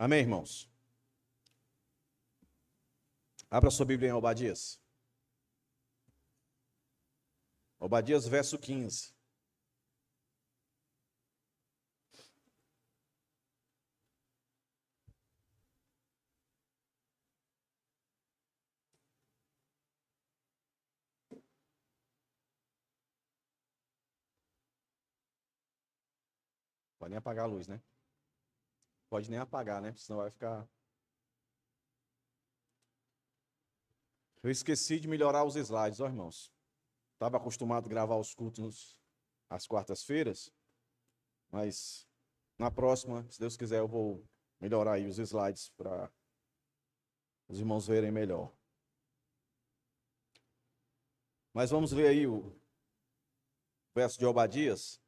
Amém, irmãos? Abra sua Bíblia em Obadias. Obadias, verso 15. Pode nem apagar a luz, né? Pode nem apagar, né? Senão vai ficar... Eu esqueci de melhorar os slides, ó, irmãos. Estava acostumado a gravar os cultos às quartas-feiras, mas na próxima, se Deus quiser, eu vou melhorar aí os slides para os irmãos verem melhor. Mas vamos ler aí o verso de Obadias.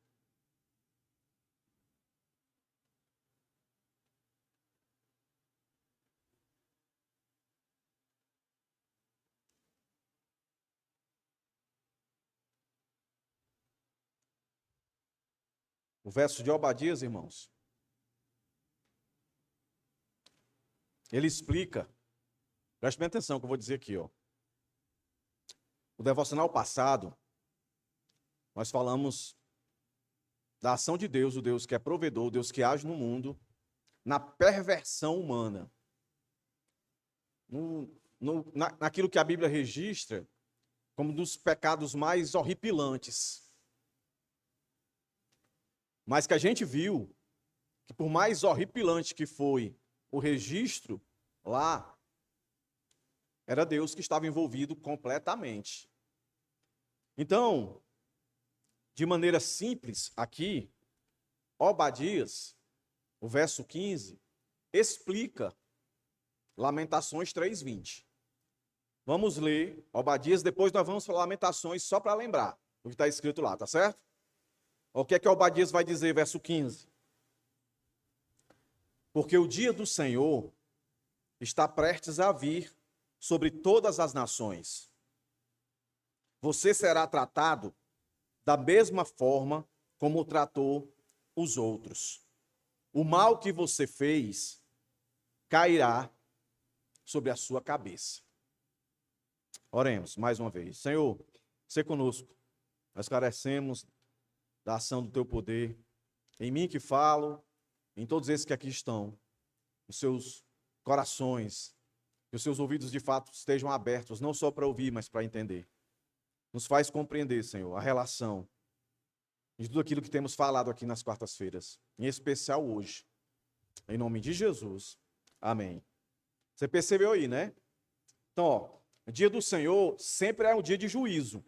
O verso de Obadias, irmãos, ele explica, preste bem atenção que eu vou dizer aqui, ó. O devocional passado, nós falamos da ação de Deus, o Deus que é provedor, o Deus que age no mundo, na perversão humana. Naquilo que a Bíblia registra como um dos pecados mais horripilantes. Mas que a gente viu que por mais horripilante que foi o registro lá, era Deus que estava envolvido completamente. Então, de maneira simples, aqui, Obadias, o verso 15, explica Lamentações 3:20. Vamos ler Obadias, depois nós vamos falar Lamentações só para lembrar o que está escrito lá, tá certo? O que é que Obadias vai dizer, verso 15? Porque o dia do Senhor está prestes a vir sobre todas as nações. Você será tratado da mesma forma como tratou os outros. O mal que você fez cairá sobre a sua cabeça. Oremos mais uma vez. Senhor, se conosco. Nós carecemos da ação do teu poder. Em mim que falo, em todos esses que aqui estão, os seus corações, que os seus ouvidos de fato estejam abertos, não só para ouvir, mas para entender. Nos faz compreender, Senhor, a relação de tudo aquilo que temos falado aqui nas quartas-feiras, em especial hoje. Em nome de Jesus. Amém. Você percebeu aí, né? Então, ó, o dia do Senhor sempre é um dia de juízo.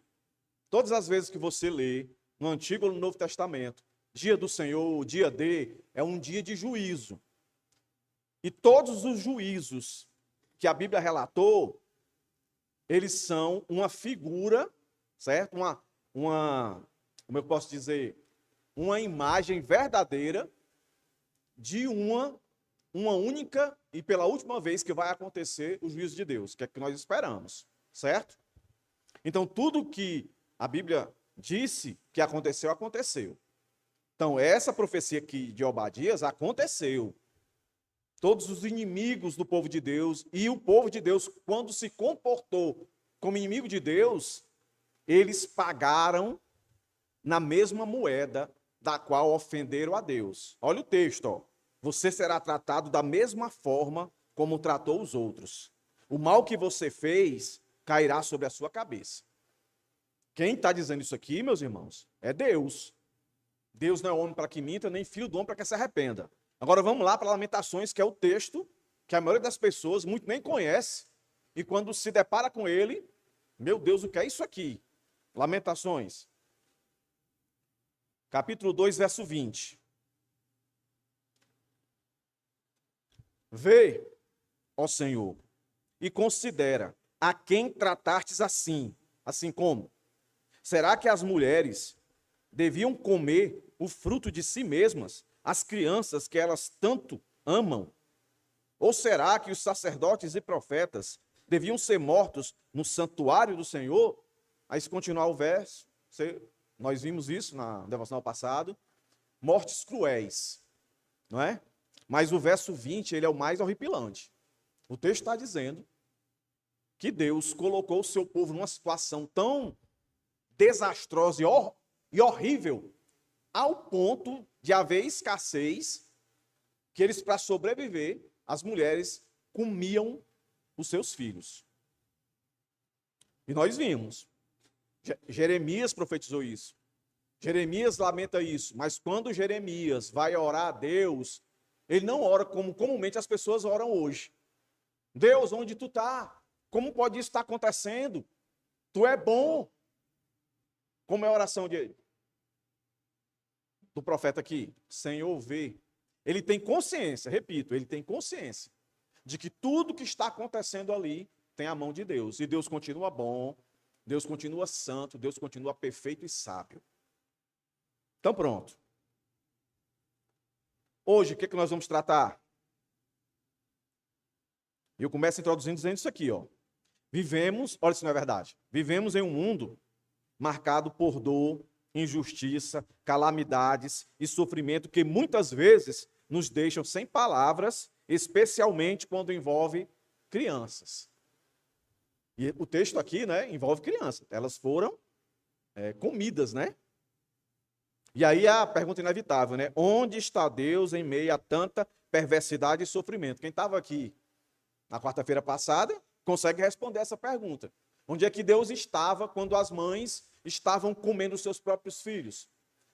Todas as vezes que você lê, no Antigo ou no Novo Testamento, dia do Senhor, dia D, é um dia de juízo. E todos os juízos que a Bíblia relatou, eles são uma figura, certo? Como eu posso dizer, uma imagem verdadeira de uma única e pela última vez que vai acontecer o juízo de Deus, que é o que nós esperamos, certo? Então, tudo que a Bíblia disse que aconteceu, aconteceu. Então, essa profecia aqui de Obadias aconteceu. Todos os inimigos do povo de Deus e o povo de Deus, quando se comportou como inimigo de Deus, eles pagaram na mesma moeda da qual ofenderam a Deus. Olha o texto, ó. Você será tratado da mesma forma como tratou os outros. O mal que você fez cairá sobre a sua cabeça. Quem está dizendo isso aqui, meus irmãos, é Deus. Deus não é homem para que minta, nem filho do homem para que se arrependa. Agora vamos lá para Lamentações, que é o texto que a maioria das pessoas muito nem conhece. E quando se depara com ele, meu Deus, o que é isso aqui? Lamentações. Capítulo 2, verso 20. Vê, ó Senhor, e considera a quem tratastes assim. Assim como? Será que as mulheres deviam comer o fruto de si mesmas, as crianças que elas tanto amam? Ou será que os sacerdotes e profetas deviam ser mortos no santuário do Senhor? Aí se continuar o verso, nós vimos isso na devocional passado, mortes cruéis, não é? Mas o verso 20, ele é o mais horripilante. O texto está dizendo que Deus colocou o seu povo numa situação tão desastrosa e horrível, ao ponto de haver escassez, que eles, para sobreviver, as mulheres comiam os seus filhos. E nós vimos. Jeremias profetizou isso. Jeremias lamenta isso. Mas quando Jeremias vai orar a Deus, ele não ora como comumente as pessoas oram hoje. Deus, onde tu está? Como pode isso estar acontecendo? Tu é bom. Como é a oração do profeta aqui? Senhor, vê. Ele tem consciência, repito, ele tem consciência de que tudo que está acontecendo ali tem a mão de Deus. E Deus continua bom, Deus continua santo, Deus continua perfeito e sábio. Então pronto. Hoje, o que nós vamos tratar? Eu começo introduzindo dizendo isso aqui, ó. Vivemos, olha se não é verdade, vivemos em um mundo marcado por dor, injustiça, calamidades e sofrimento que muitas vezes nos deixam sem palavras, especialmente quando envolve crianças. E o texto aqui, né, envolve crianças. Elas foram comidas, né? E aí a pergunta inevitável, né? Onde está Deus em meio a tanta perversidade e sofrimento? Quem estava aqui na quarta-feira passada consegue responder essa pergunta. Onde é que Deus estava quando as mães estavam comendo seus próprios filhos?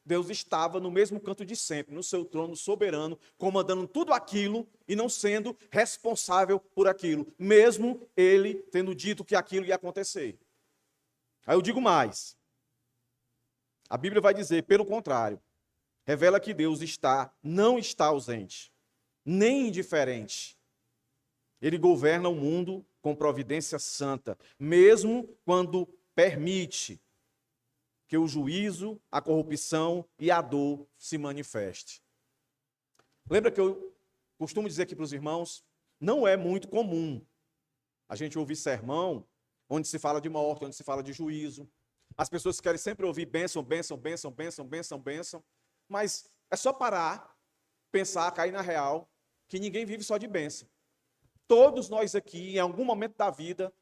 Deus estava no mesmo canto de sempre, no seu trono soberano, comandando tudo aquilo e não sendo responsável por aquilo, mesmo ele tendo dito que aquilo ia acontecer. Aí eu digo mais. A Bíblia vai dizer, pelo contrário, revela que Deus não está ausente, nem indiferente. Ele governa o mundo com providência santa, mesmo quando permite que o juízo, a corrupção e a dor se manifeste. Lembra que eu costumo dizer aqui para os irmãos, não é muito comum a gente ouvir sermão onde se fala de morte, onde se fala de juízo. As pessoas querem sempre ouvir bênção, bênção, bênção, bênção, bênção, bênção, mas é só parar, pensar, cair na real, que ninguém vive só de bênção. Todos nós aqui, em algum momento da vida,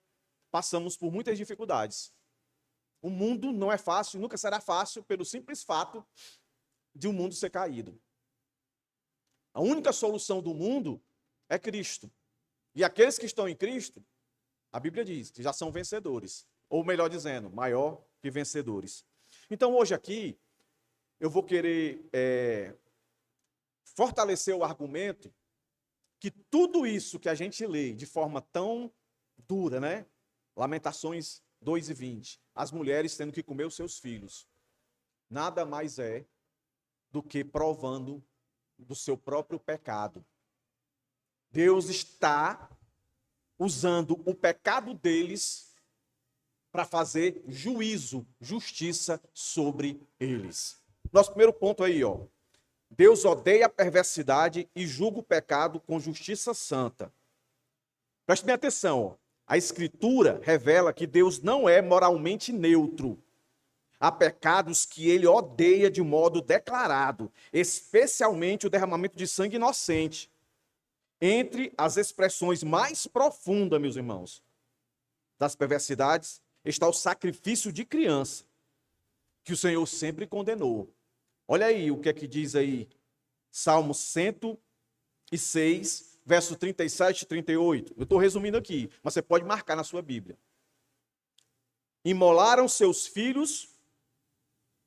passamos por muitas dificuldades. O mundo não é fácil, nunca será fácil, pelo simples fato de o mundo ser caído. A única solução do mundo é Cristo. E aqueles que estão em Cristo, a Bíblia diz que já são vencedores. Ou melhor dizendo, maior que vencedores. Então hoje aqui, eu vou querer fortalecer o argumento que tudo isso que a gente lê de forma tão dura, né? Lamentações 2:20, as mulheres tendo que comer os seus filhos, nada mais é do que provando do seu próprio pecado. Deus está usando o pecado deles para fazer juízo, justiça sobre eles. Nosso primeiro ponto aí, ó. Deus odeia a perversidade e julga o pecado com justiça santa. Preste bem atenção, ó. A Escritura revela que Deus não é moralmente neutro. Há pecados que ele odeia de modo declarado, especialmente o derramamento de sangue inocente. Entre as expressões mais profundas, meus irmãos, das perversidades, está o sacrifício de criança, que o Senhor sempre condenou. Olha aí o que é que diz aí, Salmo 106, verso 37 e 38. Eu estou resumindo aqui, mas você pode marcar na sua Bíblia. Imolaram seus filhos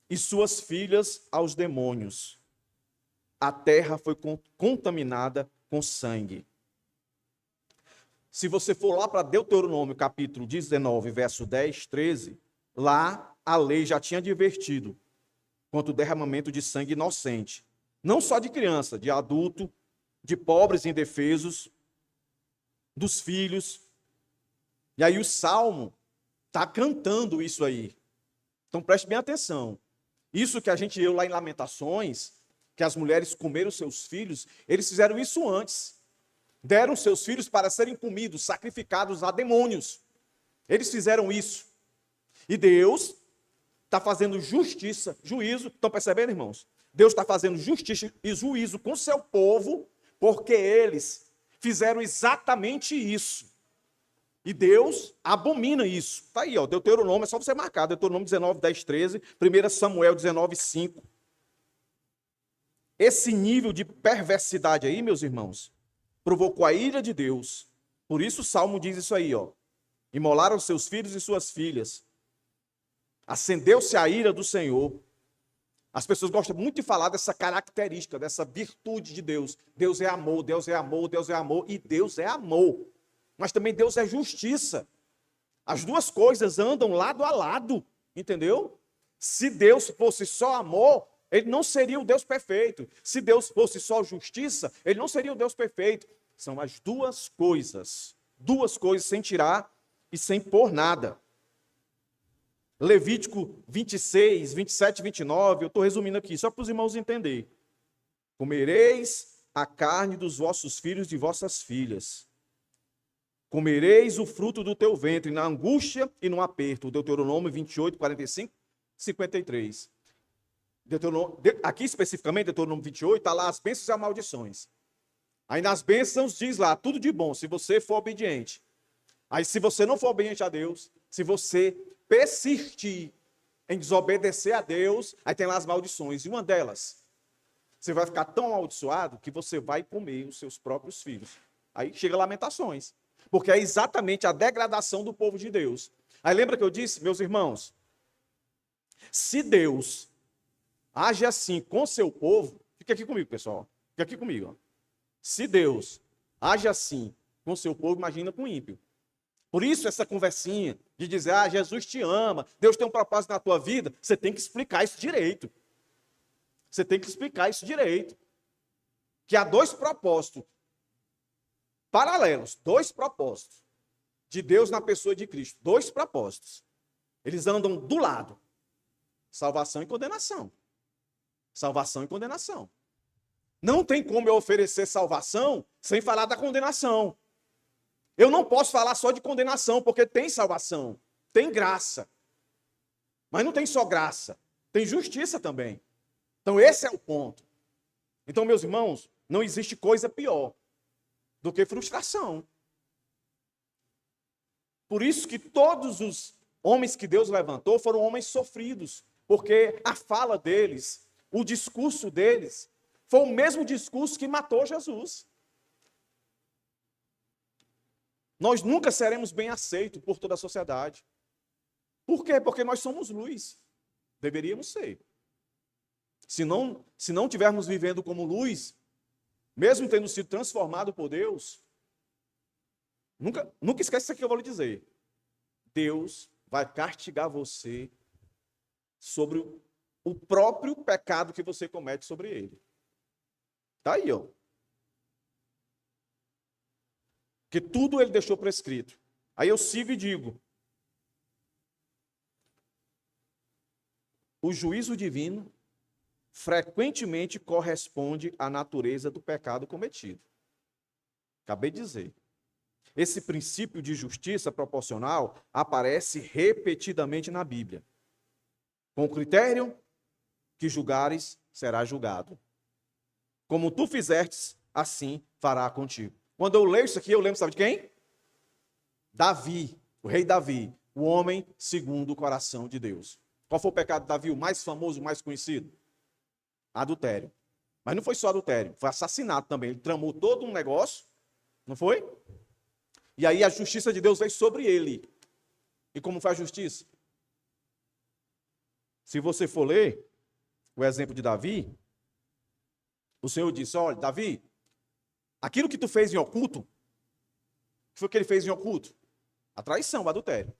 e suas filhas aos demônios. A terra foi contaminada com sangue. Se você for lá para Deuteronômio, capítulo 19, verso 10, 13, lá a lei já tinha advertido quanto o derramamento de sangue inocente. Não só de criança, de adulto, de pobres indefesos, dos filhos. E aí o Salmo está cantando isso aí. Então preste bem atenção. Isso que a gente leu lá em Lamentações, que as mulheres comeram seus filhos, eles fizeram isso antes. Deram seus filhos para serem comidos, sacrificados a demônios. Eles fizeram isso. E Deus está fazendo justiça, juízo. Estão percebendo, irmãos? Deus está fazendo justiça e juízo com seu povo, porque eles fizeram exatamente isso. E Deus abomina isso. Está aí, ó, Deuteronômio, é só você marcar, Deuteronômio 19, 10, 13, 1 Samuel 19, 5. Esse nível de perversidade aí, meus irmãos, provocou a ira de Deus. Por isso o Salmo diz isso aí, ó. Imolaram seus filhos e suas filhas. Acendeu-se a ira do Senhor. As pessoas gostam muito de falar dessa característica, dessa virtude de Deus. Deus é amor, Deus é amor, Deus é amor, e Deus é amor. Mas também Deus é justiça. As duas coisas andam lado a lado, entendeu? Se Deus fosse só amor, ele não seria o Deus perfeito. Se Deus fosse só justiça, ele não seria o Deus perfeito. São as duas coisas sem tirar e sem pôr nada. Levítico 26, 27 e 29, eu estou resumindo aqui, só para os irmãos entenderem. Comereis a carne dos vossos filhos e de vossas filhas. Comereis o fruto do teu ventre na angústia e no aperto. Deuteronômio 28, 45, 53. Aqui especificamente, Deuteronômio 28, está lá as bênçãos e as maldições. Aí nas bênçãos diz lá, tudo de bom, se você for obediente. Aí se você não for obediente a Deus, se você persistir em desobedecer a Deus, aí tem lá as maldições. E uma delas, você vai ficar tão amaldiçoado que você vai comer os seus próprios filhos. Aí chega Lamentações. Porque é exatamente a degradação do povo de Deus. Aí lembra que eu disse, meus irmãos, se Deus age assim com seu povo, fica aqui comigo, pessoal, fica aqui comigo. Ó. Se Deus age assim com seu povo, imagina com o ímpio. Por isso essa conversinha de dizer, Jesus te ama, Deus tem um propósito na tua vida, você tem que explicar isso direito. Você tem que explicar isso direito. Que há dois propósitos paralelos, dois propósitos de Deus na pessoa de Cristo. Dois propósitos. Eles andam do lado. Salvação e condenação. Salvação e condenação. Não tem como eu oferecer salvação sem falar da condenação. Eu não posso falar só de condenação, porque tem salvação, tem graça. Mas não tem só graça, tem justiça também. Então esse é o ponto. Então, meus irmãos, não existe coisa pior do que frustração. Por isso que todos os homens que Deus levantou foram homens sofridos, porque a fala deles, o discurso deles, foi o mesmo discurso que matou Jesus. Nós nunca seremos bem aceitos por toda a sociedade. Por quê? Porque nós somos luz. Deveríamos ser. Se não tivermos vivendo como luz, mesmo tendo sido transformado por Deus, nunca esquece isso que eu vou lhe dizer. Deus vai castigar você sobre o próprio pecado que você comete sobre ele. Está aí, ó. Que tudo ele deixou prescrito. Aí eu sigo e digo: o juízo divino frequentemente corresponde à natureza do pecado cometido. Acabei de dizer. Esse princípio de justiça proporcional aparece repetidamente na Bíblia. Com o critério que julgares, será julgado. Como tu fizestes, assim fará contigo. Quando eu leio isso aqui, eu lembro, sabe de quem? Davi, o rei Davi, o homem segundo o coração de Deus. Qual foi o pecado de Davi, o mais famoso, o mais conhecido? Adultério. Mas não foi só adultério, foi assassinato também. Ele tramou todo um negócio, não foi? E aí a justiça de Deus veio sobre ele. E como foi a justiça? Se você for ler o exemplo de Davi, o Senhor disse: olha, Davi, aquilo que tu fez em oculto, o que foi que ele fez em oculto? A traição, o adultério.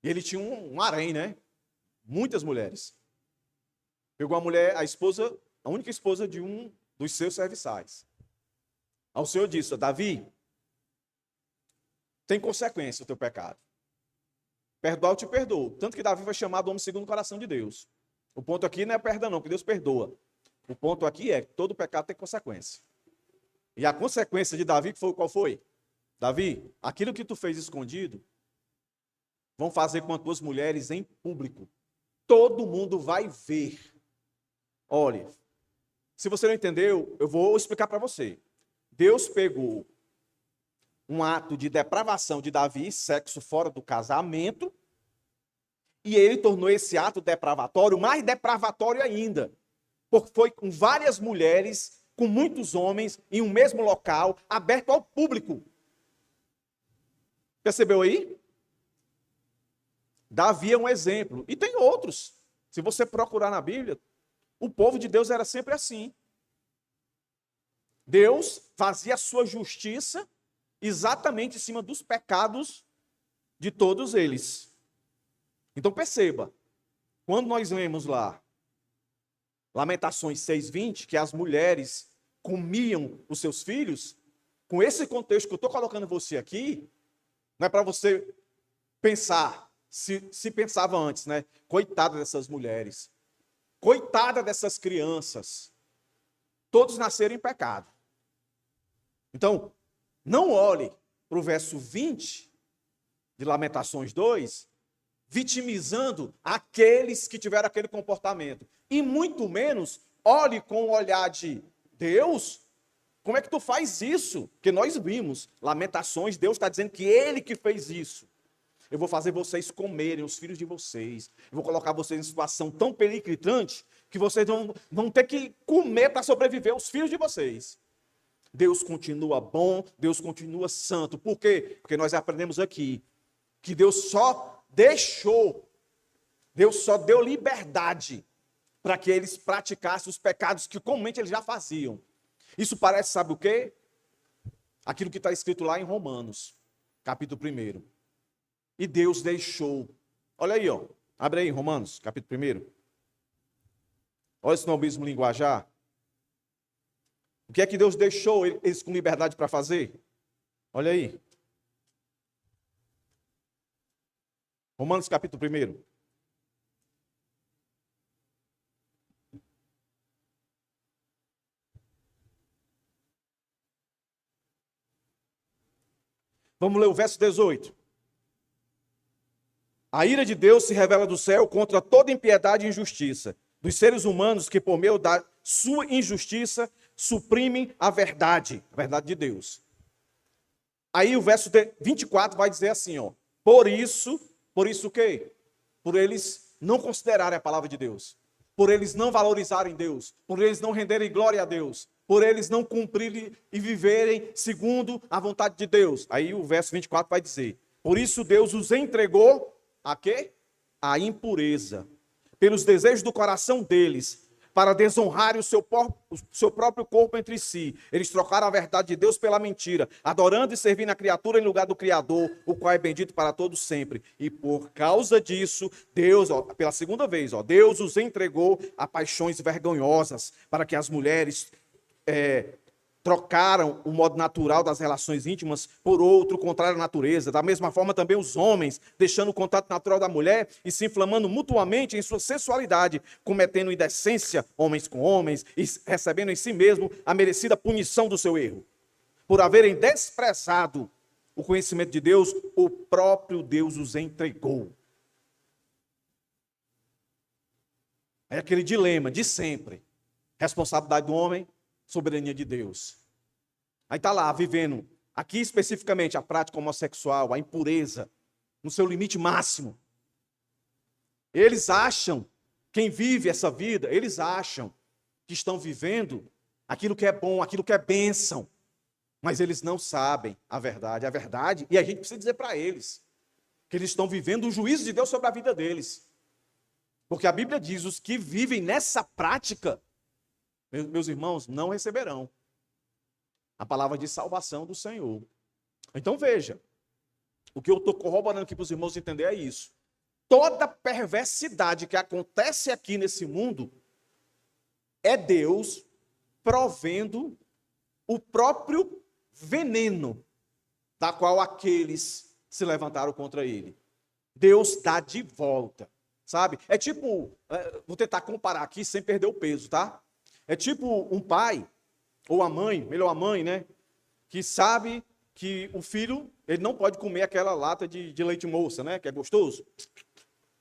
E ele tinha um harém, né? Muitas mulheres. Pegou a mulher, a única esposa de um dos seus serviçais. Ao Senhor disse: Davi, tem consequência o teu pecado. Perdoar eu te perdoo. Tanto que Davi foi chamado homem segundo o coração de Deus. O ponto aqui não é perdão, não, que Deus perdoa. O ponto aqui é que todo pecado tem consequência. E a consequência de Davi, qual foi? Davi, aquilo que tu fez escondido, vão fazer com as tuas mulheres em público. Todo mundo vai ver. Olha, se você não entendeu, eu vou explicar para você. Deus pegou um ato de depravação de Davi, sexo fora do casamento, e ele tornou esse ato depravatório mais depravatório ainda, porque foi com várias mulheres, com muitos homens, em um mesmo local, aberto ao público. Percebeu aí? Davi é um exemplo, e tem outros. Se você procurar na Bíblia, o povo de Deus era sempre assim. Deus fazia a sua justiça exatamente em cima dos pecados de todos eles. Então perceba, quando nós lemos lá, Lamentações 6:20, que as mulheres comiam os seus filhos, com esse contexto que eu estou colocando você aqui, não é para você pensar, se pensava antes, né? Coitada dessas mulheres, coitada dessas crianças, todos nasceram em pecado. Então, não olhe para o verso 20 de Lamentações 2, vitimizando aqueles que tiveram aquele comportamento. E muito menos olhe com o olhar de Deus, como é que tu faz isso? Porque nós vimos, Lamentações, Deus está dizendo que Ele que fez isso. Eu vou fazer vocês comerem, os filhos de vocês. Eu vou colocar vocês em situação tão periclitante que vocês vão ter que comer para sobreviver, os filhos de vocês. Deus continua bom, Deus continua santo. Por quê? Porque nós aprendemos aqui que Deus só deu liberdade para que eles praticassem os pecados que comumente eles já faziam. Isso parece, sabe o quê? Aquilo que está escrito lá em Romanos, capítulo 1. E Deus deixou. Olha aí, ó. Abre aí, Romanos, capítulo 1. Olha esse novismo linguajar. O que é que Deus deixou eles com liberdade para fazer? Olha aí. Romanos capítulo 1. Vamos ler o verso 18. A ira de Deus se revela do céu contra toda impiedade e injustiça dos seres humanos que, por meio da sua injustiça, suprimem a verdade de Deus. Aí o verso 24 vai dizer assim, ó. Por isso o quê? Por eles não considerarem a palavra de Deus, por eles não valorizarem Deus, por eles não renderem glória a Deus, por eles não cumprirem e viverem segundo a vontade de Deus. Aí o verso 24 vai dizer, por isso Deus os entregou a quê? A impureza, pelos desejos do coração deles, para desonrarem o seu próprio corpo entre si. Eles trocaram a verdade de Deus pela mentira, adorando e servindo a criatura em lugar do Criador, o qual é bendito para todos sempre. E por causa disso, Deus, ó, pela segunda vez, ó, Deus os entregou a paixões vergonhosas, para que as mulheres trocaram o modo natural das relações íntimas por outro contrário à natureza. Da mesma forma também os homens, deixando o contato natural da mulher e se inflamando mutuamente em sua sensualidade, cometendo indecência homens com homens e recebendo em si mesmo a merecida punição do seu erro. Por haverem desprezado o conhecimento de Deus, o próprio Deus os entregou. É aquele dilema de sempre. Responsabilidade do homem, soberania de Deus. Aí está lá, vivendo, aqui especificamente, a prática homossexual, a impureza, no seu limite máximo. Eles acham, quem vive essa vida, eles acham que estão vivendo aquilo que é bom, aquilo que é bênção. Mas eles não sabem a verdade, e a gente precisa dizer para eles que eles estão vivendo o juízo de Deus sobre a vida deles. Porque a Bíblia diz, os que vivem nessa prática, meus irmãos, não receberão a palavra de salvação do Senhor. Então veja, o que eu estou corroborando aqui para os irmãos entender é isso. Toda perversidade que acontece aqui nesse mundo é Deus provendo o próprio veneno da qual aqueles se levantaram contra ele. Deus dá de volta, sabe? É tipo, vou tentar comparar aqui sem perder o peso, tá? É tipo um pai, ou a mãe, melhor a mãe, né? Que sabe que o filho, ele não pode comer aquela lata de leite moça, né? Que é gostoso.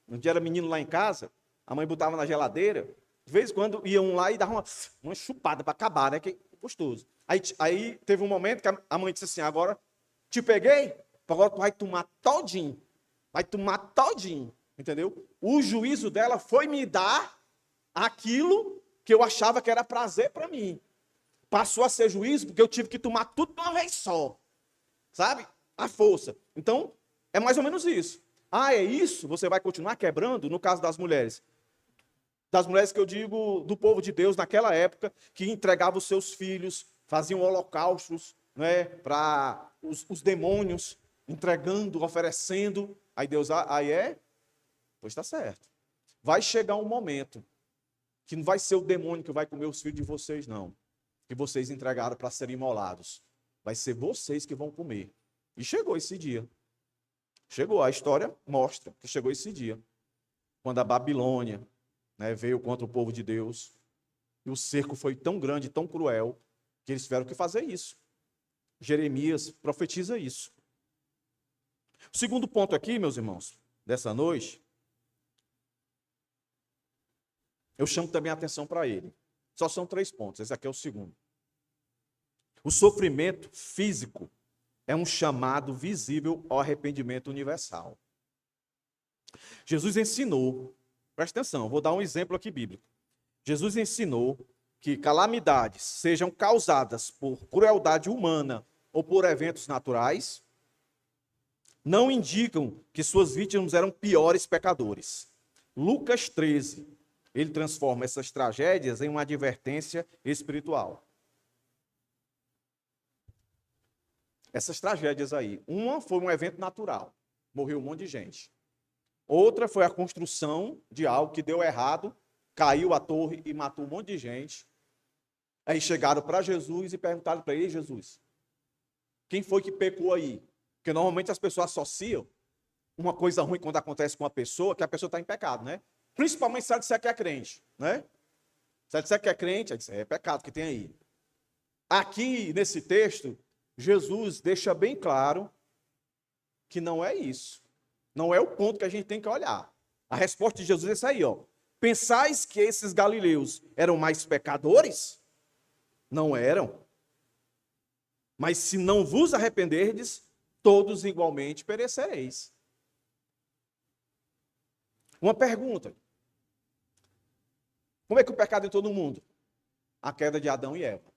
Um dia era menino lá em casa, a mãe botava na geladeira, de vez em quando iam lá e davam uma chupada para acabar, né? Que gostoso. Aí teve um momento que a mãe disse assim, agora te peguei, agora tu vai tomar todinho. Vai tomar todinho, entendeu? O juízo dela foi me dar aquilo que eu achava que era prazer para mim. Passou a ser juízo porque eu tive que tomar tudo de uma vez só. Sabe? A força. Então, é mais ou menos isso. Ah, é isso? Você vai continuar quebrando? No caso das mulheres. Das mulheres que eu digo do povo de Deus naquela época, que entregavam os seus filhos, faziam holocaustos, né, para os demônios, entregando, oferecendo. Aí Deus, aí é? Pois está certo. Vai chegar um momento que não vai ser o demônio que vai comer os filhos de vocês, não. Que vocês entregaram para serem imolados. Vai ser vocês que vão comer. E chegou esse dia. Chegou, a história mostra que chegou esse dia. Quando a Babilônia, né, veio contra o povo de Deus, e o cerco foi tão grande, tão cruel, que eles tiveram que fazer isso. Jeremias profetiza isso. O segundo ponto aqui, meus irmãos, dessa noite, eu chamo também a atenção para ele. Só são 3 pontos, esse aqui é o segundo. O sofrimento físico é um chamado visível ao arrependimento universal. Jesus ensinou, presta atenção, vou dar um exemplo aqui bíblico. Jesus ensinou que calamidades sejam causadas por crueldade humana ou por eventos naturais, não indicam que suas vítimas eram piores pecadores. Lucas 13, ele transforma essas tragédias em uma advertência espiritual. Essas tragédias aí, uma foi um evento natural, morreu um monte de gente. Outra foi a construção de algo que deu errado, caiu a torre e matou um monte de gente. Aí chegaram para Jesus e perguntaram para ele, Jesus, quem foi que pecou aí? Porque normalmente as pessoas associam uma coisa ruim quando acontece com uma pessoa, que a pessoa está em pecado, né? Principalmente se ela disser que é crente, né? Se ela disser que é crente, ela diz, é pecado que tem aí. Aqui, nesse texto, Jesus deixa bem claro que não é isso. Não é o ponto que a gente tem que olhar. A resposta de Jesus é essa aí, ó. Pensais que esses galileus eram mais pecadores? Não eram. Mas se não vos arrependerdes, todos igualmente perecereis. Uma pergunta. Como é que o pecado entrou no mundo? A queda de Adão e Eva.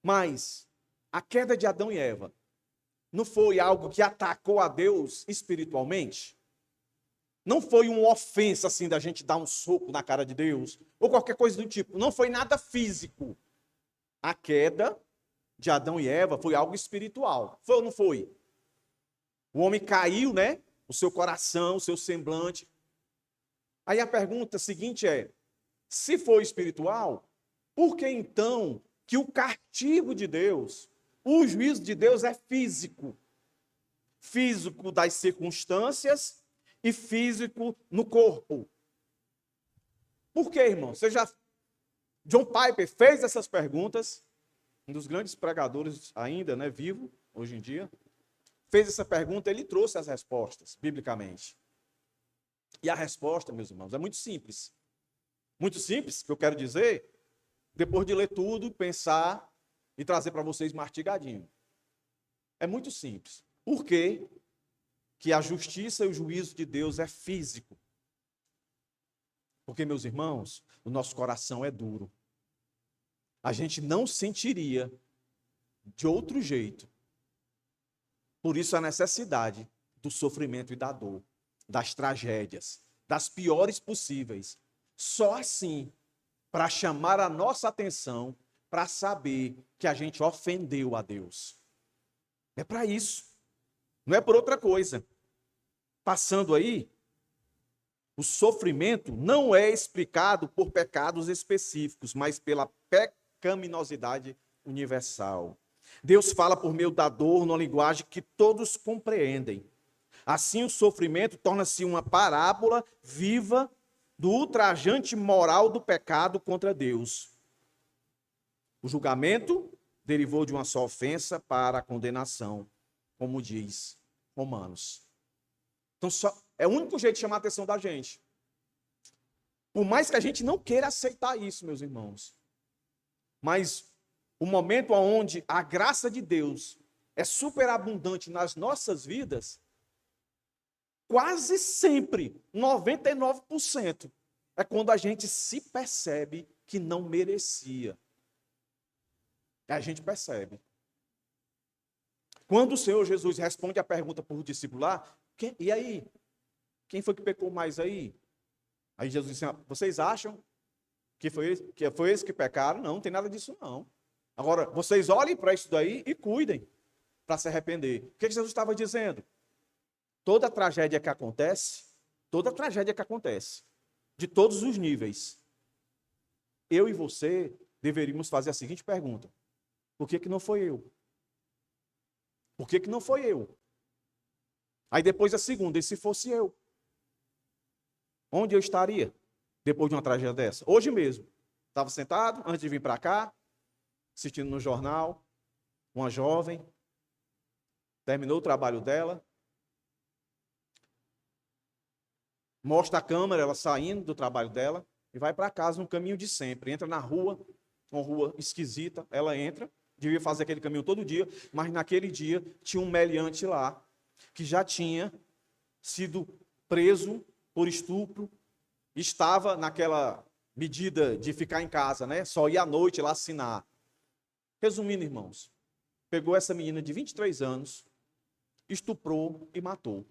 Mas a queda de Adão e Eva não foi algo que atacou a Deus espiritualmente? Não foi uma ofensa assim da gente dar um soco na cara de Deus ou qualquer coisa do tipo. Não foi nada físico. A queda de Adão e Eva foi algo espiritual. Foi ou não foi? O homem caiu, né? O seu coração, o seu semblante. Aí a pergunta seguinte é: se for espiritual, por que então que o castigo de Deus, o juízo de Deus é físico? Físico das circunstâncias e físico no corpo. Por quê, irmão? John Piper fez essas perguntas, um dos grandes pregadores ainda, né, vivo, hoje em dia, fez essa pergunta, ele trouxe as respostas, biblicamente. E a resposta, meus irmãos, é muito simples. Muito simples, que eu quero dizer, depois de ler tudo, pensar e trazer para vocês mastigadinho. É muito simples. Por quê que a justiça e o juízo de Deus é físico? Porque, meus irmãos, o nosso coração é duro. A gente não sentiria de outro jeito. Por isso a necessidade do sofrimento e da dor, das tragédias, das piores possíveis. Só assim, para chamar a nossa atenção, para saber que a gente ofendeu a Deus. É para isso. Não é por outra coisa. Passando aí, o sofrimento não é explicado por pecados específicos, mas pela pecaminosidade universal. Deus fala por meio da dor numa linguagem que todos compreendem. Assim, o sofrimento torna-se uma parábola viva do ultrajante moral do pecado contra Deus. O julgamento derivou de uma só ofensa para a condenação, como diz Romanos. Então, é o único jeito de chamar a atenção da gente. Por mais que a gente não queira aceitar isso, meus irmãos. Mas o momento onde a graça de Deus é superabundante nas nossas vidas, quase sempre, 99%, é quando a gente se percebe que não merecia. A gente percebe. Quando o Senhor Jesus responde a pergunta por discipular, e aí? Quem foi que pecou mais aí? Aí Jesus disse, vocês acham que foi eles que pecaram? Não tem nada disso não. Agora, vocês olhem para isso daí e cuidem para se arrepender. O que Jesus estava dizendo? Toda tragédia que acontece, de todos os níveis, eu e você deveríamos fazer a seguinte pergunta: por que não foi eu? Por que não foi eu? Aí depois a segunda, e se fosse eu? Onde eu estaria depois de uma tragédia dessa? Hoje mesmo, estava sentado, antes de vir para cá, assistindo no jornal, uma jovem, terminou o trabalho dela, mostra a câmera, ela saindo do trabalho dela, e vai para casa no caminho de sempre. Entra na rua, uma rua esquisita, ela entra, devia fazer aquele caminho todo dia, mas naquele dia tinha um meliante lá, que já tinha sido preso por estupro, estava naquela medida de ficar em casa, né? Só ia à noite lá assinar. Resumindo, irmãos, pegou essa menina de 23 anos, estuprou e matou.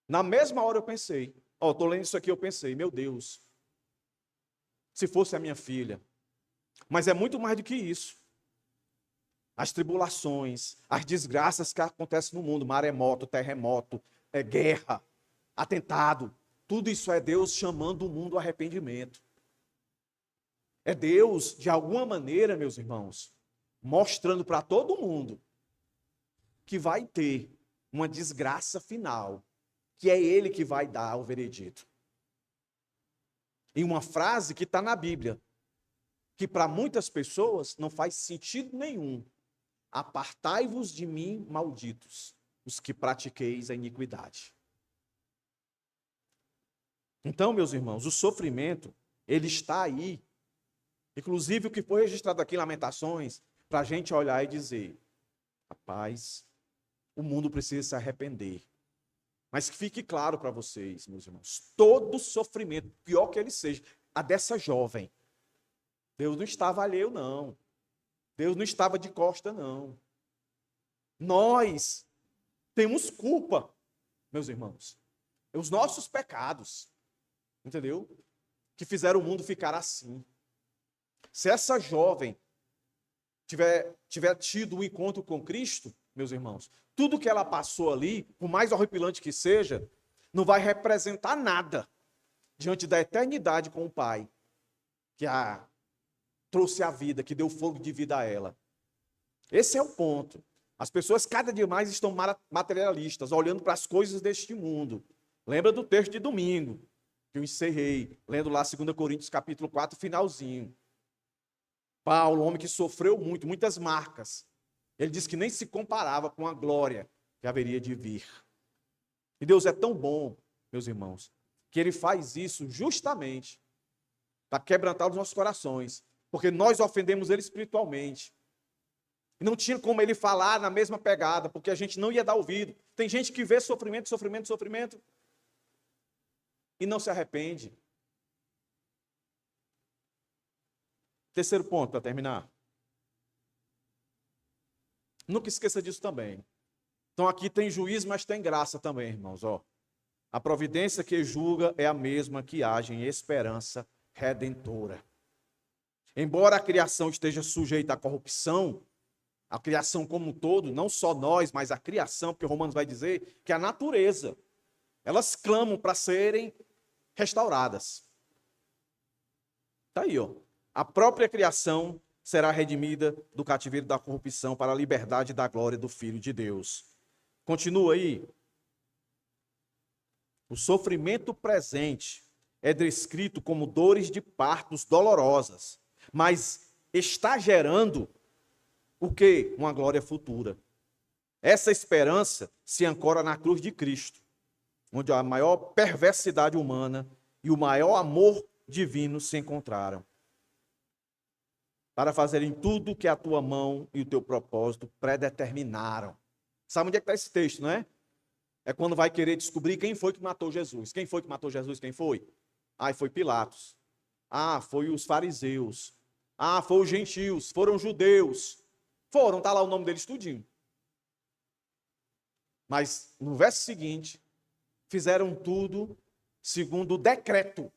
Na mesma hora eu pensei, estou lendo isso aqui, eu pensei, meu Deus, se fosse a minha filha. Mas é muito mais do que isso. As tribulações, as desgraças que acontecem no mundo, maremoto, terremoto, guerra, atentado, tudo isso é Deus chamando o mundo ao arrependimento. É Deus, de alguma maneira, meus irmãos, mostrando para todo mundo que vai ter uma desgraça final, que é Ele que vai dar o veredito. Em uma frase que está na Bíblia, que para muitas pessoas não faz sentido nenhum. Apartai-vos de mim, malditos, os que pratiqueis a iniquidade. Então, meus irmãos, o sofrimento, ele está aí. Inclusive o que foi registrado aqui em Lamentações, para a gente olhar e dizer, rapaz, o mundo precisa se arrepender. Mas que fique claro para vocês, meus irmãos, todo sofrimento, pior que ele seja, a dessa jovem, Deus não estava alheio, não. Deus não estava de costa, não. Nós temos culpa, meus irmãos. Os nossos pecados, entendeu? Que fizeram o mundo ficar assim. Se essa jovem tiver tido um encontro com Cristo, meus irmãos, tudo que ela passou ali, por mais horripilante que seja, não vai representar nada diante da eternidade com o Pai, que a trouxe a vida, que deu fogo de vida a ela. Esse é o ponto. As pessoas cada dia mais estão materialistas, olhando para as coisas deste mundo. Lembra do texto de domingo, que eu encerrei, lendo lá 2 Coríntios capítulo 4, finalzinho. Paulo, homem que sofreu muito, muitas marcas. Ele disse que nem se comparava com a glória que haveria de vir. E Deus é tão bom, meus irmãos, que Ele faz isso justamente para quebrantar os nossos corações, porque nós ofendemos Ele espiritualmente. E não tinha como Ele falar na mesma pegada, porque a gente não ia dar ouvido. Tem gente que vê sofrimento, sofrimento, sofrimento, e não se arrepende. Terceiro ponto, para terminar. Nunca esqueça disso também. Então aqui tem juízo, mas tem graça também, irmãos. A providência que julga é a mesma que age em esperança redentora. Embora a criação esteja sujeita à corrupção, a criação como um todo, não só nós, mas a criação, porque Romanos vai dizer que a natureza, elas clamam para serem restauradas. Está aí, a própria criação será redimida do cativeiro da corrupção para a liberdade da glória do Filho de Deus. Continua aí. O sofrimento presente é descrito como dores de partos dolorosas, mas está gerando o quê? Uma glória futura. Essa esperança se ancora na cruz de Cristo, onde a maior perversidade humana e o maior amor divino se encontraram. para fazerem tudo que a tua mão e o teu propósito predeterminaram. Sabe onde é que está esse texto, não é? É quando vai querer descobrir quem foi que matou Jesus. Quem foi que matou Jesus? Quem foi? Ah, foi Pilatos. Ah, foi os fariseus. Ah, foi os gentios. Foram os judeus. Foram, está lá o nome deles tudinho. Mas no verso seguinte, fizeram tudo segundo o decreto.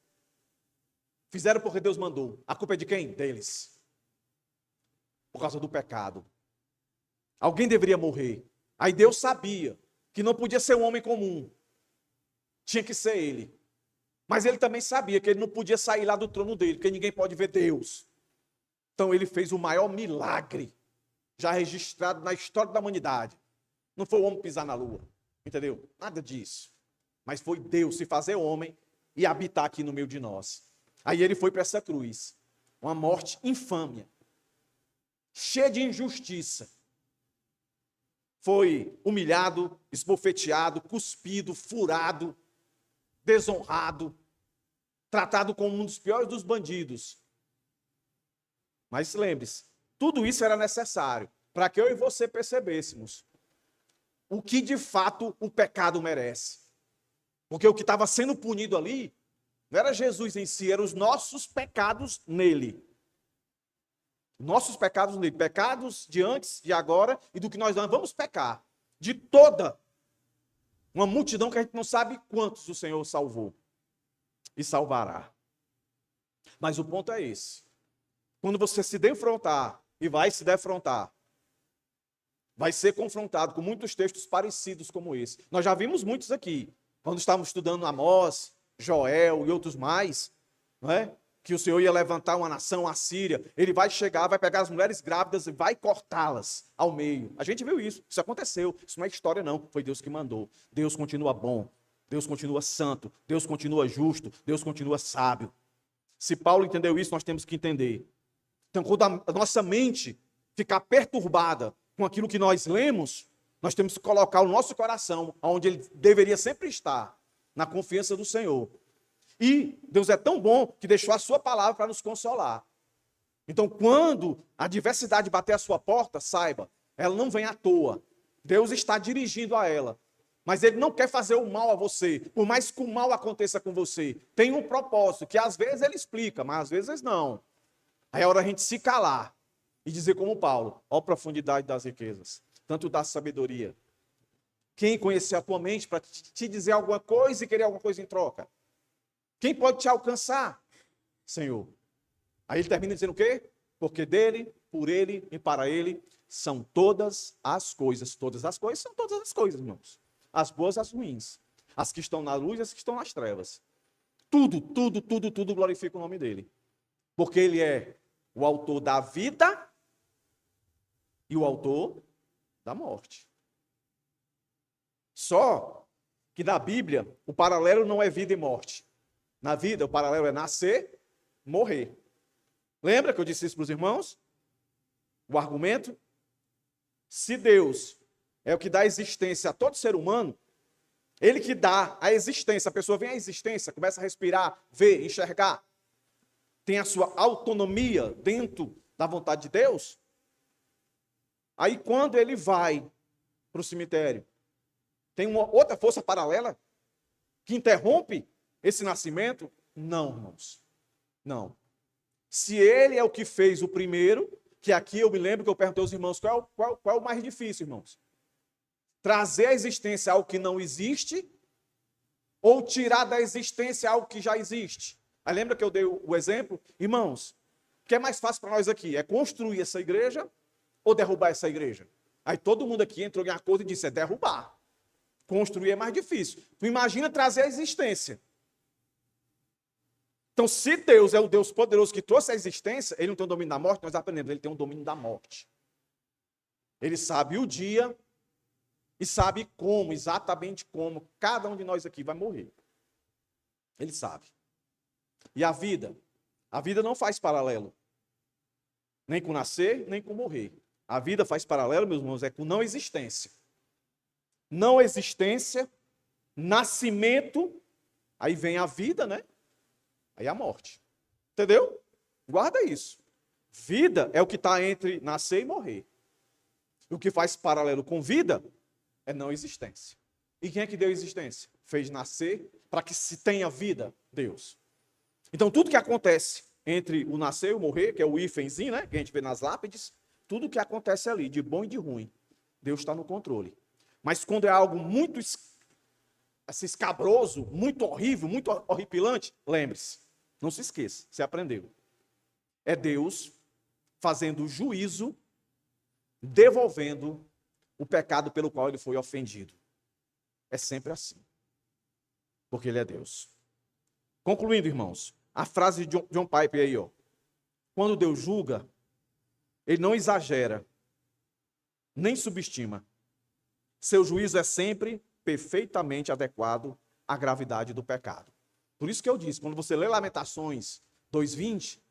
Fizeram porque Deus mandou. A culpa é de quem? Deles. Por causa do pecado. Alguém deveria morrer. Aí Deus sabia que não podia ser um homem comum. Tinha que ser ele. Mas ele também sabia que ele não podia sair lá do trono dele, porque ninguém pode ver Deus. Então ele fez o maior milagre já registrado na história da humanidade. Não foi o homem pisar na lua, entendeu? Nada disso. Mas foi Deus se fazer homem e habitar aqui no meio de nós. Aí ele foi para essa cruz. Uma morte infâmia. Cheia de injustiça. Foi humilhado, esbofeteado, cuspido, furado, desonrado, tratado como um dos piores dos bandidos. Mas lembre-se, tudo isso era necessário para que eu e você percebêssemos o que de fato o pecado merece. Porque o que estava sendo punido ali não era Jesus em si, eram os nossos pecados nele. Nossos pecados nele, pecados de antes, de agora e do que nós vamos pecar. De toda uma multidão que a gente não sabe quantos o Senhor salvou e salvará. Mas o ponto é esse. Quando você se defrontar e vai se defrontar, vai ser confrontado com muitos textos parecidos como esse. Nós já vimos muitos aqui, quando estávamos estudando Amós, Joel e outros mais, não é? Que o Senhor ia levantar uma nação, a Síria. Ele vai chegar, vai pegar as mulheres grávidas e vai cortá-las ao meio. A gente viu isso, isso aconteceu. Isso não é história não, foi Deus que mandou. Deus continua bom, Deus continua santo, Deus continua justo, Deus continua sábio. Se Paulo entendeu isso, nós temos que entender. Então, quando a nossa mente ficar perturbada com aquilo que nós lemos, nós temos que colocar o nosso coração onde ele deveria sempre estar, na confiança do Senhor. E Deus é tão bom que deixou a sua palavra para nos consolar. Então, quando a adversidade bater a sua porta, saiba, ela não vem à toa. Deus está dirigindo a ela. Mas ele não quer fazer o mal a você, por mais que o mal aconteça com você. Tem um propósito, que às vezes ele explica, mas às vezes não. Aí é hora a gente se calar e dizer como Paulo, ó a profundidade das riquezas, tanto da sabedoria. Quem conhecer a tua mente para te dizer alguma coisa e querer alguma coisa em troca? Quem pode te alcançar? Senhor. Aí ele termina dizendo o quê? Porque dele, por ele e para ele são todas as coisas. Todas as coisas são todas as coisas, irmãos. As boas e as ruins. As que estão na luz e as que estão nas trevas. Tudo, tudo, tudo, tudo glorifica o nome dele. Porque ele é o autor da vida e o autor da morte. Só que na Bíblia o paralelo não é vida e morte. Na vida, o paralelo é nascer, morrer. Lembra que eu disse isso para os irmãos? O argumento? Se Deus é o que dá existência a todo ser humano, ele que dá a existência, a pessoa vem à existência, começa a respirar, ver, enxergar, tem a sua autonomia dentro da vontade de Deus. Aí quando ele vai para o cemitério, tem uma outra força paralela que interrompe esse nascimento? Não, irmãos. Não. Se ele é o que fez o primeiro, que aqui eu me lembro que eu perguntei aos irmãos, qual é o mais difícil, irmãos? Trazer à existência algo que não existe ou tirar da existência algo que já existe? Aí lembra que eu dei o exemplo? Irmãos, o que é mais fácil para nós aqui? É construir essa igreja ou derrubar essa igreja? Aí todo mundo aqui entrou em acordo e disse, é derrubar. Construir é mais difícil. Tu imagina trazer a existência. Então, se Deus é o Deus poderoso que trouxe a existência, ele não tem o domínio da morte, nós aprendemos, ele tem o domínio da morte. Ele sabe o dia e sabe como, exatamente como, cada um de nós aqui vai morrer. Ele sabe. E a vida não faz paralelo. Nem com nascer, nem com morrer. A vida faz paralelo, meus irmãos, é com não existência. Não existência, nascimento, aí vem a vida, né? Aí a morte. Entendeu? Guarda isso. Vida é o que está entre nascer e morrer. O que faz paralelo com vida é não existência. E quem é que deu existência? Fez nascer para que se tenha vida? Deus. Então, tudo que acontece entre o nascer e o morrer, que é o hífenzinho, né, que a gente vê nas lápides, tudo que acontece ali, de bom e de ruim, Deus está no controle. Mas quando é algo muito escabroso, muito horrível, muito horripilante, lembre-se, não se esqueça, você aprendeu. É Deus fazendo juízo, devolvendo o pecado pelo qual ele foi ofendido. É sempre assim. Porque ele é Deus. Concluindo, irmãos, a frase de John Piper aí, ó. Quando Deus julga, ele não exagera, nem subestima. Seu juízo é sempre perfeitamente adequado à gravidade do pecado. Por isso que eu disse, quando você lê Lamentações 2:20,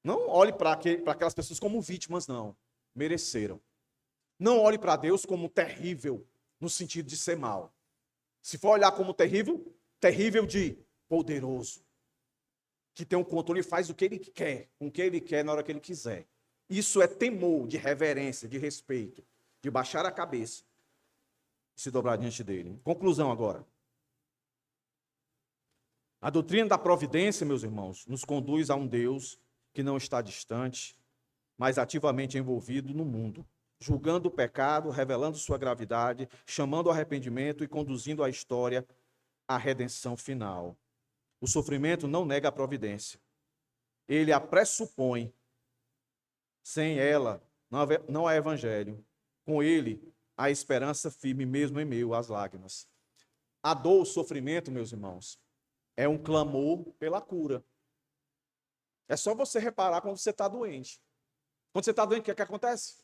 não olhe para aquelas pessoas como vítimas, não. Mereceram. Não olhe para Deus como terrível, no sentido de ser mal. Se for olhar como terrível, terrível de poderoso, que tem um controle e faz o que ele quer, com o que ele quer, na hora que ele quiser. Isso é temor, de reverência, de respeito, de baixar a cabeça e se dobrar diante dele. Conclusão agora. A doutrina da providência, meus irmãos, nos conduz a um Deus que não está distante, mas ativamente envolvido no mundo, julgando o pecado, revelando sua gravidade, chamando ao arrependimento e conduzindo a história à redenção final. O sofrimento não nega a providência. Ele a pressupõe. Sem ela, não há evangelho. Com ele, há esperança firme mesmo em meio às lágrimas. A dor, o sofrimento, meus irmãos, é um clamor pela cura. É só você reparar quando você está doente. Quando você está doente, o que acontece?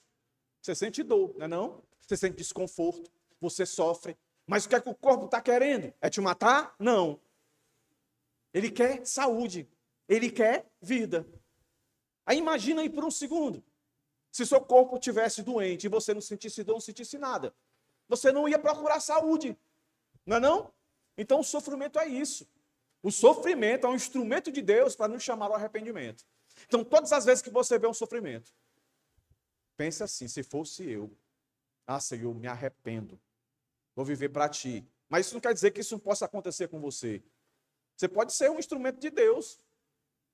Você sente dor, não é não? Você sente desconforto, você sofre. Mas o que é que o corpo está querendo? É te matar? Não. Ele quer saúde. Ele quer vida. Aí imagina aí por um segundo. Se seu corpo estivesse doente e você não sentisse dor, não sentisse nada. Você não ia procurar saúde. Não é não? Então o sofrimento é isso. O sofrimento é um instrumento de Deus para nos chamar ao arrependimento. Então todas as vezes que você vê um sofrimento, pense assim, se fosse eu, Senhor, me arrependo. Vou viver para ti. Mas isso não quer dizer que isso não possa acontecer com você. Você pode ser um instrumento de Deus,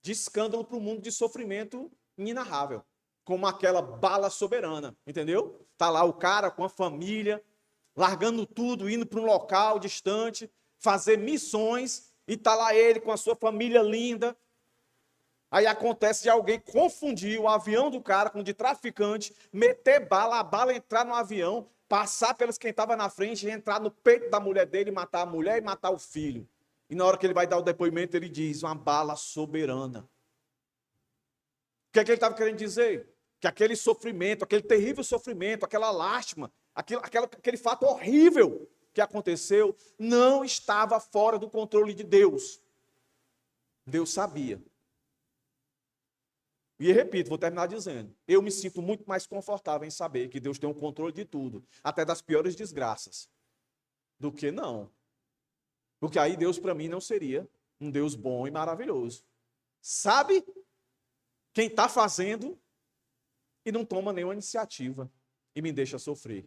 de escândalo para o mundo, de sofrimento inenarrável, como aquela bala soberana, entendeu? Está lá o cara com a família, largando tudo, indo para um local distante, fazer missões, e está lá ele com a sua família linda. Aí acontece de alguém confundir o avião do cara com o de traficante, meter bala, a bala entrar no avião, passar pelos quem estava na frente, entrar no peito da mulher dele, matar a mulher e matar o filho. E na hora que ele vai dar o depoimento, ele diz, uma bala soberana. O que é que ele estava querendo dizer? Que aquele sofrimento, aquele terrível sofrimento, aquela lástima, aquele fato horrível que aconteceu, não estava fora do controle de Deus. Deus sabia. E repito, vou terminar dizendo, eu me sinto muito mais confortável em saber que Deus tem o controle de tudo, até das piores desgraças, do que não. Porque aí Deus para mim não seria um Deus bom e maravilhoso. Sabe quem está fazendo e não toma nenhuma iniciativa e me deixa sofrer.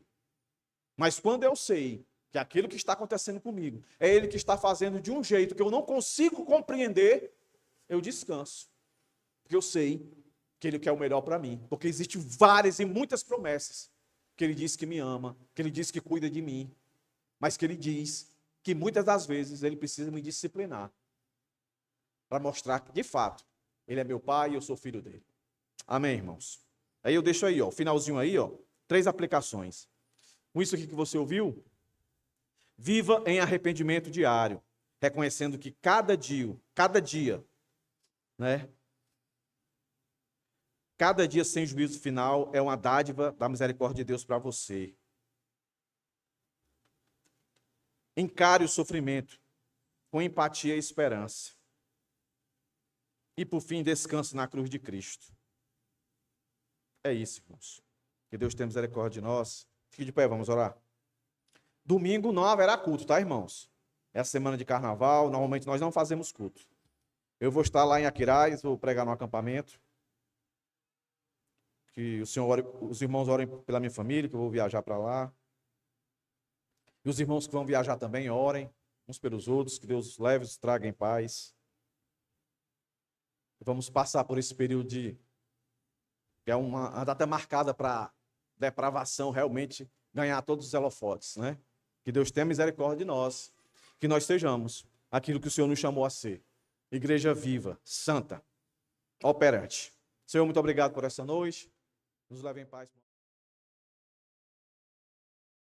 Mas quando eu sei que aquilo que está acontecendo comigo é Ele que está fazendo de um jeito que eu não consigo compreender, eu descanso. Porque eu sei que Ele quer o melhor para mim. Porque existem várias e muitas promessas que Ele diz que me ama, que Ele diz que cuida de mim, mas que Ele diz que muitas das vezes Ele precisa me disciplinar para mostrar que, de fato, Ele é meu pai e eu sou filho dele. Amém, irmãos? Aí eu deixo aí, ó, finalzinho aí, ó, 3 aplicações. Com isso aqui que você ouviu, viva em arrependimento diário, reconhecendo que cada dia, né? Cada dia sem juízo final é uma dádiva da misericórdia de Deus para você. Encare o sofrimento com empatia e esperança. E, por fim, descanse na cruz de Cristo. É isso, irmãos. Que Deus tenha misericórdia de nós. Fique de pé, vamos orar. Domingo não haverá culto, tá, irmãos? É a semana de carnaval, normalmente nós não fazemos culto. Eu vou estar lá em Aquiraz, vou pregar no acampamento. Que o Senhor ore, os irmãos orem pela minha família, que eu vou viajar para lá. E os irmãos que vão viajar também orem uns pelos outros, que Deus leve e os traga em paz. Vamos passar por esse período que é uma data marcada para depravação realmente ganhar todos os holofotes, né? Que Deus tenha misericórdia de nós, que nós sejamos aquilo que o Senhor nos chamou a ser. Igreja viva, santa, operante. Senhor, muito obrigado por essa noite. Nos leve em paz.